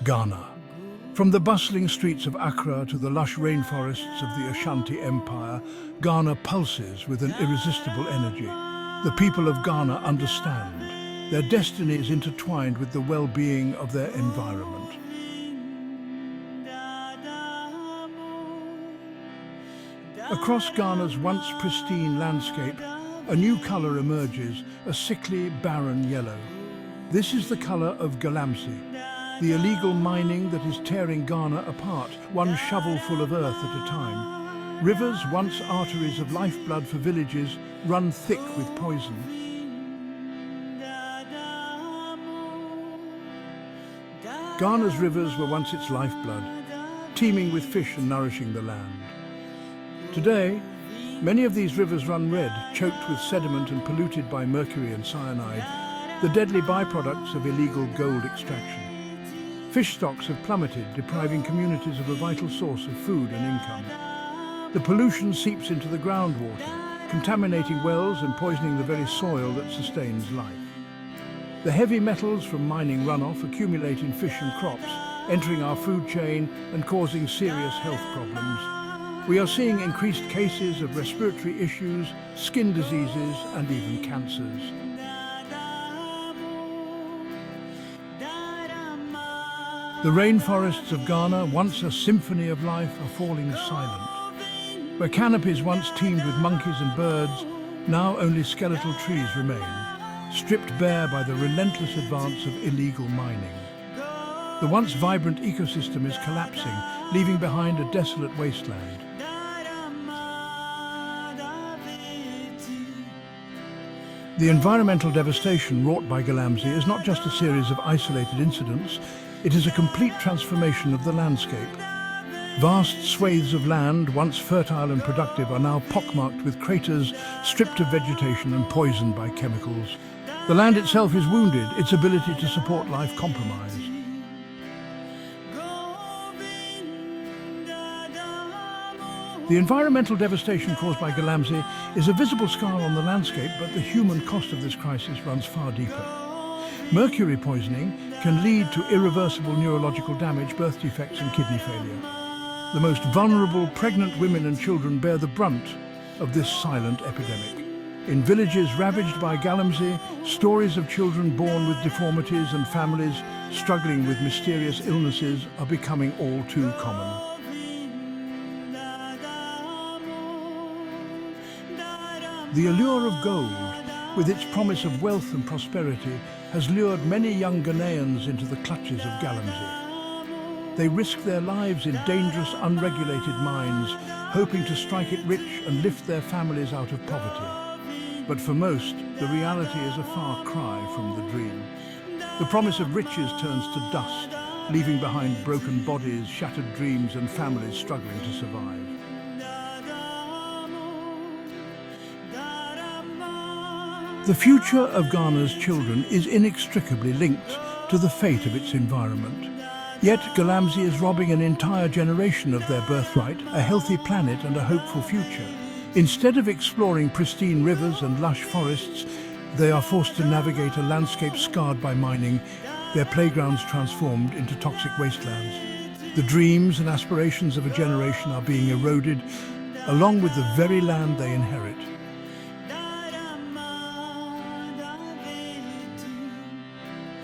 Ghana. From the bustling streets of Accra to the lush rainforests of the Ashanti Empire, Ghana pulses with an irresistible energy. The people of Ghana understand. Their destiny is intertwined with the well-being of their environment. Across Ghana's once pristine landscape, a new colour emerges, a sickly, barren yellow. This is the colour of Galamsey, the illegal mining that is tearing Ghana apart, one shovelful of earth at a time. Rivers, once arteries of lifeblood for villages, run thick with poison. Ghana's rivers were once its lifeblood, teeming with fish and nourishing the land. Today, many of these rivers run red, choked with sediment and polluted by mercury and cyanide, the deadly byproducts of illegal gold extraction. Fish stocks have plummeted, depriving communities of a vital source of food and income. The pollution seeps into the groundwater, contaminating wells and poisoning the very soil that sustains life. The heavy metals from mining runoff accumulate in fish and crops, entering our food chain and causing serious health problems. We are seeing increased cases of respiratory issues, skin diseases, and even cancers. The rainforests of Ghana, once a symphony of life, are falling silent. Where canopies once teemed with monkeys and birds, now only skeletal trees remain, stripped bare by the relentless advance of illegal mining. The once vibrant ecosystem is collapsing, leaving behind a desolate wasteland. The environmental devastation wrought by Galamsey is not just a series of isolated incidents, it is a complete transformation of the landscape. Vast swathes of land, once fertile and productive, are now pockmarked with craters, stripped of vegetation and poisoned by chemicals. The land itself is wounded, its ability to support life compromised. The environmental devastation caused by Galamsey is a visible scar on the landscape, but the human cost of this crisis runs far deeper. Mercury poisoning can lead to irreversible neurological damage, birth defects and kidney failure. The most vulnerable pregnant women and children bear the brunt of this silent epidemic. In villages ravaged by Galamsey, stories of children born with deformities and families struggling with mysterious illnesses are becoming all too common. The allure of gold, with its promise of wealth and prosperity, has lured many young Ghanaians into the clutches of Galamsey. They risk their lives in dangerous, unregulated mines, hoping to strike it rich and lift their families out of poverty. But for most, the reality is a far cry from the dream. The promise of riches turns to dust, leaving behind broken bodies, shattered dreams and families struggling to survive. The future of Ghana's children is inextricably linked to the fate of its environment. Yet Galamsey is robbing an entire generation of their birthright, a healthy planet and a hopeful future. Instead of exploring pristine rivers and lush forests, they are forced to navigate a landscape scarred by mining, their playgrounds transformed into toxic wastelands. The dreams and aspirations of a generation are being eroded, along with the very land they inherit.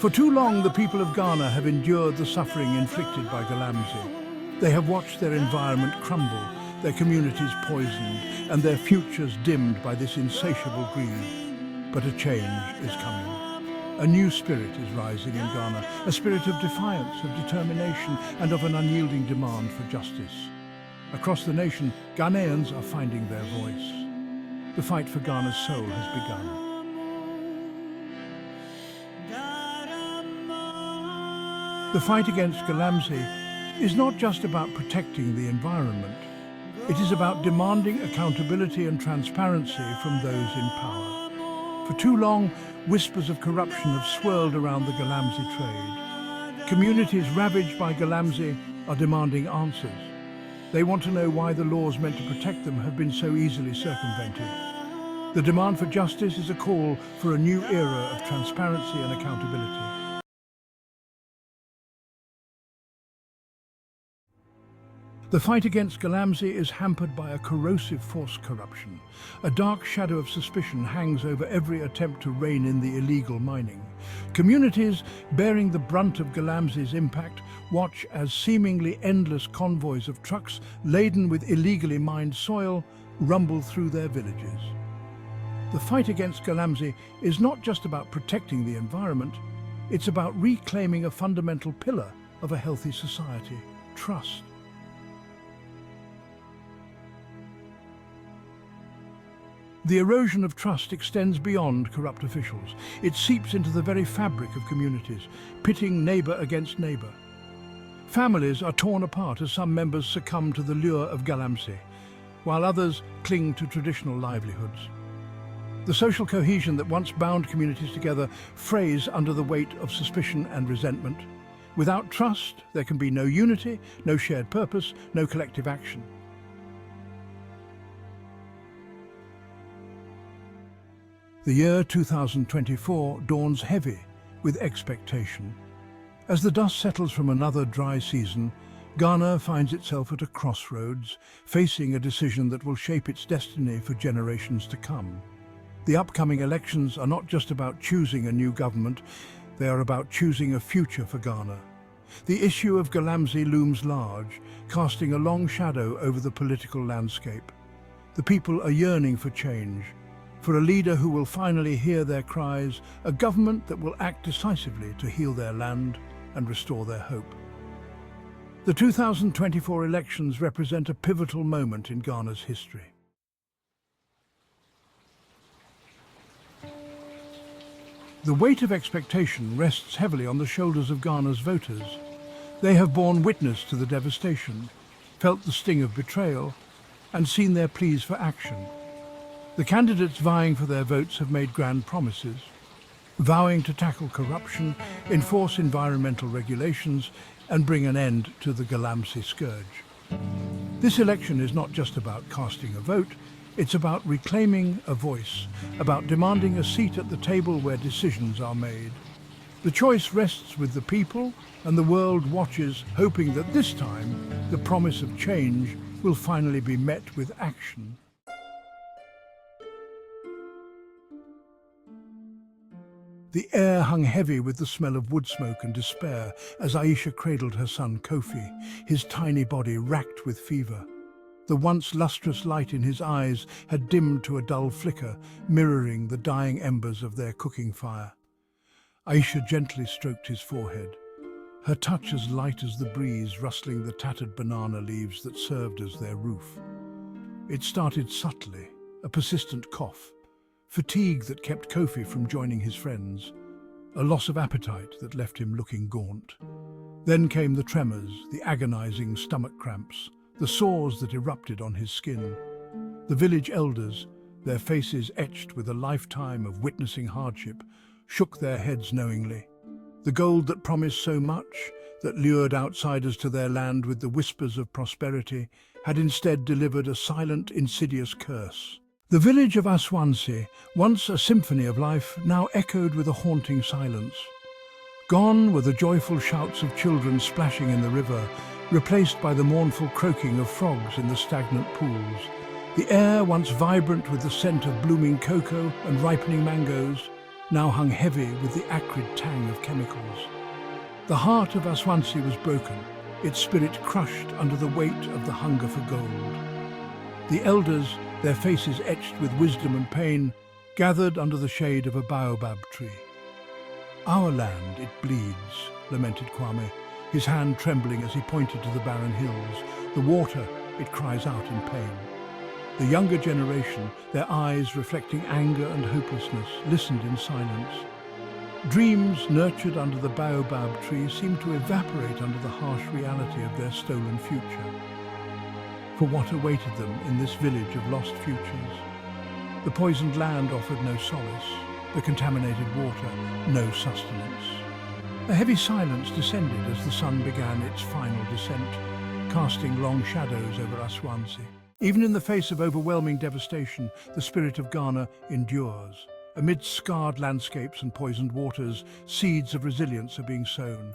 For too long, the people of Ghana have endured the suffering inflicted by Galamsey. They have watched their environment crumble, their communities poisoned, and their futures dimmed by this insatiable greed. But a change is coming. A new spirit is rising in Ghana, a spirit of defiance, of determination, and of an unyielding demand for justice. Across the nation, Ghanaians are finding their voice. The fight for Ghana's soul has begun. The fight against Galamsey is not just about protecting the environment. It is about demanding accountability and transparency from those in power. For too long, whispers of corruption have swirled around the Galamsey trade. Communities ravaged by Galamsey are demanding answers. They want to know why the laws meant to protect them have been so easily circumvented. The demand for justice is a call for a new era of transparency and accountability. The fight against Galamsey is hampered by a corrosive force corruption. A dark shadow of suspicion hangs over every attempt to rein in the illegal mining. Communities bearing the brunt of Galamsey's impact watch as seemingly endless convoys of trucks laden with illegally mined soil rumble through their villages. The fight against Galamsey is not just about protecting the environment, it's about reclaiming a fundamental pillar of a healthy society: trust. The erosion of trust extends beyond corrupt officials. It seeps into the very fabric of communities, pitting neighbour against neighbour. Families are torn apart as some members succumb to the lure of Galamsey, while others cling to traditional livelihoods. The social cohesion that once bound communities together frays under the weight of suspicion and resentment. Without trust, there can be no unity, no shared purpose, no collective action. The year 2024 dawns heavy with expectation. As the dust settles from another dry season, Ghana finds itself at a crossroads, facing a decision that will shape its destiny for generations to come. The upcoming elections are not just about choosing a new government, they are about choosing a future for Ghana. The issue of Galamsey looms large, casting a long shadow over the political landscape. The people are yearning for change, for a leader who will finally hear their cries, a government that will act decisively to heal their land and restore their hope. The 2024 elections represent a pivotal moment in Ghana's history. The weight of expectation rests heavily on the shoulders of Ghana's voters. They have borne witness to the devastation, felt the sting of betrayal, and seen their pleas for action. The candidates vying for their votes have made grand promises, vowing to tackle corruption, enforce environmental regulations, and bring an end to the Galamsey scourge. This election is not just about casting a vote, it's about reclaiming a voice, about demanding a seat at the table where decisions are made. The choice rests with the people, and the world watches, hoping that this time the promise of change will finally be met with action. The air hung heavy with the smell of wood smoke and despair as Aisha cradled her son Kofi, his tiny body racked with fever. The once lustrous light in his eyes had dimmed to a dull flicker, mirroring the dying embers of their cooking fire. Aisha gently stroked his forehead, her touch as light as the breeze rustling the tattered banana leaves that served as their roof. It started subtly, a persistent cough, fatigue that kept Kofi from joining his friends, a loss of appetite that left him looking gaunt. Then came the tremors, the agonizing stomach cramps, the sores that erupted on his skin. The village elders, their faces etched with a lifetime of witnessing hardship, shook their heads knowingly. The gold that promised so much, that lured outsiders to their land with the whispers of prosperity, had instead delivered a silent, insidious curse. The village of Aswansi, once a symphony of life, now echoed with a haunting silence. Gone were the joyful shouts of children splashing in the river, replaced by the mournful croaking of frogs in the stagnant pools. The air, once vibrant with the scent of blooming cocoa and ripening mangoes, now hung heavy with the acrid tang of chemicals. The heart of Aswansi was broken, its spirit crushed under the weight of the hunger for gold. The elders, their faces etched with wisdom and pain, gathered under the shade of a baobab tree. "Our land, it bleeds," lamented Kwame, his hand trembling as he pointed to the barren hills. "The water, it cries out in pain." The younger generation, their eyes reflecting anger and hopelessness, listened in silence. Dreams nurtured under the baobab tree seemed to evaporate under the harsh reality of their stolen future. For what awaited them in this village of lost futures? The poisoned land offered no solace, the contaminated water no sustenance. A heavy silence descended as the sun began its final descent, casting long shadows over Aswansi. Even in the face of overwhelming devastation, the spirit of Ghana endures. Amidst scarred landscapes and poisoned waters, seeds of resilience are being sown.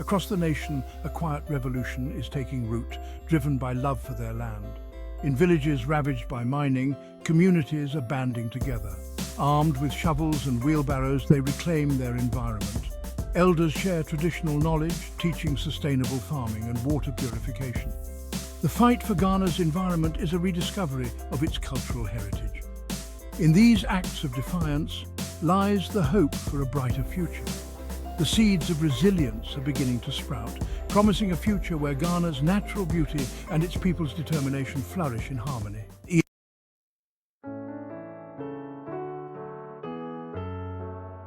Across the nation, a quiet revolution is taking root, driven by love for their land. In villages ravaged by mining, communities are banding together. Armed with shovels and wheelbarrows, they reclaim their environment. Elders share traditional knowledge, teaching sustainable farming and water purification. The fight for Ghana's environment is a rediscovery of its cultural heritage. In these acts of defiance lies the hope for a brighter future. The seeds of resilience are beginning to sprout, promising a future where Ghana's natural beauty and its people's determination flourish in harmony.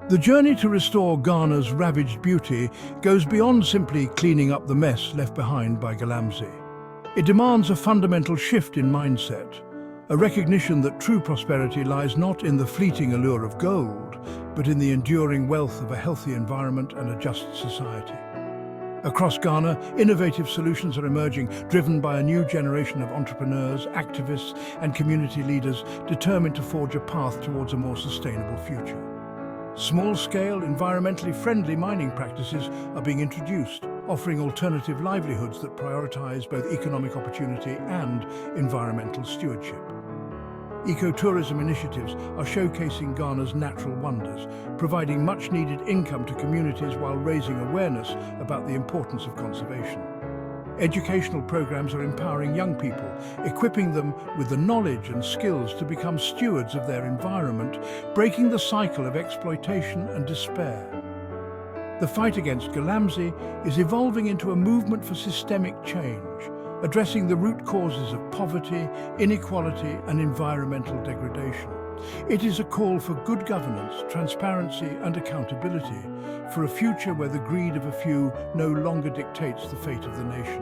The journey to restore Ghana's ravaged beauty goes beyond simply cleaning up the mess left behind by Galamsey. It demands a fundamental shift in mindset, a recognition that true prosperity lies not in the fleeting allure of gold, but in the enduring wealth of a healthy environment and a just society. Across Ghana, innovative solutions are emerging, driven by a new generation of entrepreneurs, activists, and community leaders determined to forge a path towards a more sustainable future. Small-scale, environmentally friendly mining practices are being introduced, offering alternative livelihoods that prioritize both economic opportunity and environmental stewardship. Ecotourism initiatives are showcasing Ghana's natural wonders, providing much-needed income to communities while raising awareness about the importance of conservation. Educational programs are empowering young people, equipping them with the knowledge and skills to become stewards of their environment, breaking the cycle of exploitation and despair. The fight against Galamsey is evolving into a movement for systemic change, addressing the root causes of poverty, inequality, and environmental degradation. It is a call for good governance, transparency, and accountability, for a future where the greed of a few no longer dictates the fate of the nation.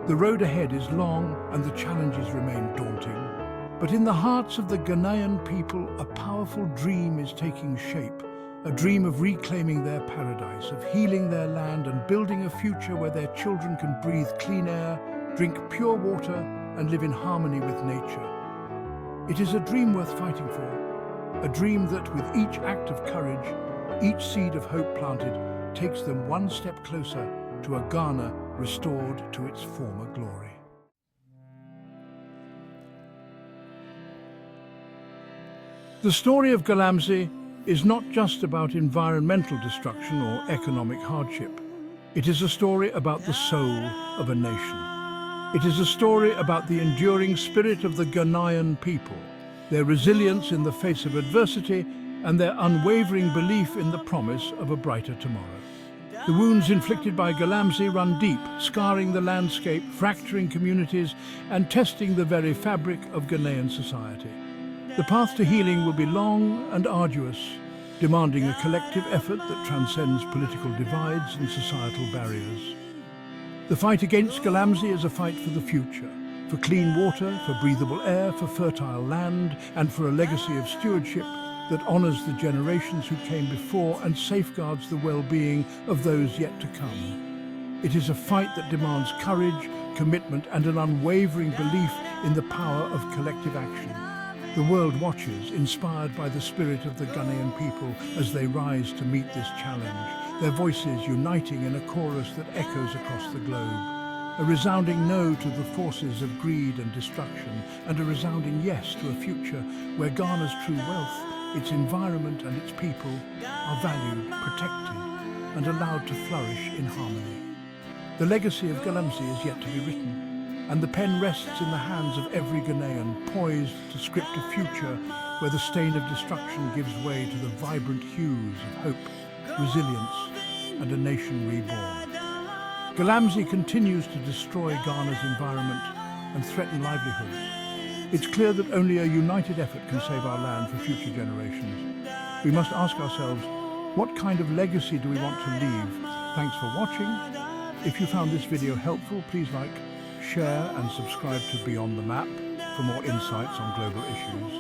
The road ahead is long and the challenges remain daunting, but in the hearts of the Ghanaian people, a powerful dream is taking shape, a dream of reclaiming their paradise, of healing their land and building a future where their children can breathe clean air, drink pure water, and live in harmony with nature. It is a dream worth fighting for, a dream that with each act of courage, each seed of hope planted, takes them one step closer to a Ghana restored to its former glory. The story of Galamsey is not just about environmental destruction or economic hardship. It is a story about the soul of a nation. It is a story about the enduring spirit of the Ghanaian people, their resilience in the face of adversity, and their unwavering belief in the promise of a brighter tomorrow. The wounds inflicted by Galamsey run deep, scarring the landscape, fracturing communities, and testing the very fabric of Ghanaian society. The path to healing will be long and arduous, demanding a collective effort that transcends political divides and societal barriers. The fight against Galamsey is a fight for the future, for clean water, for breathable air, for fertile land, and for a legacy of stewardship that honors the generations who came before and safeguards the well-being of those yet to come. It is a fight that demands courage, commitment, and an unwavering belief in the power of collective action. The world watches, inspired by the spirit of the Ghanaian people as they rise to meet this challenge, their voices uniting in a chorus that echoes across the globe. A resounding no to the forces of greed and destruction, and a resounding yes to a future where Ghana's true wealth, its environment and its people are valued, protected, and allowed to flourish in harmony. The legacy of Galamsey is yet to be written, and the pen rests in the hands of every Ghanaian, poised to script a future where the stain of destruction gives way to the vibrant hues of hope, resilience, and a nation reborn. Galamsey continues to destroy Ghana's environment and threaten livelihoods. It's clear that only a united effort can save our land for future generations. We must ask ourselves, what kind of legacy do we want to leave? Thanks for watching. If you found this video helpful, please like, share and subscribe to Beyond the Map for more insights on global issues.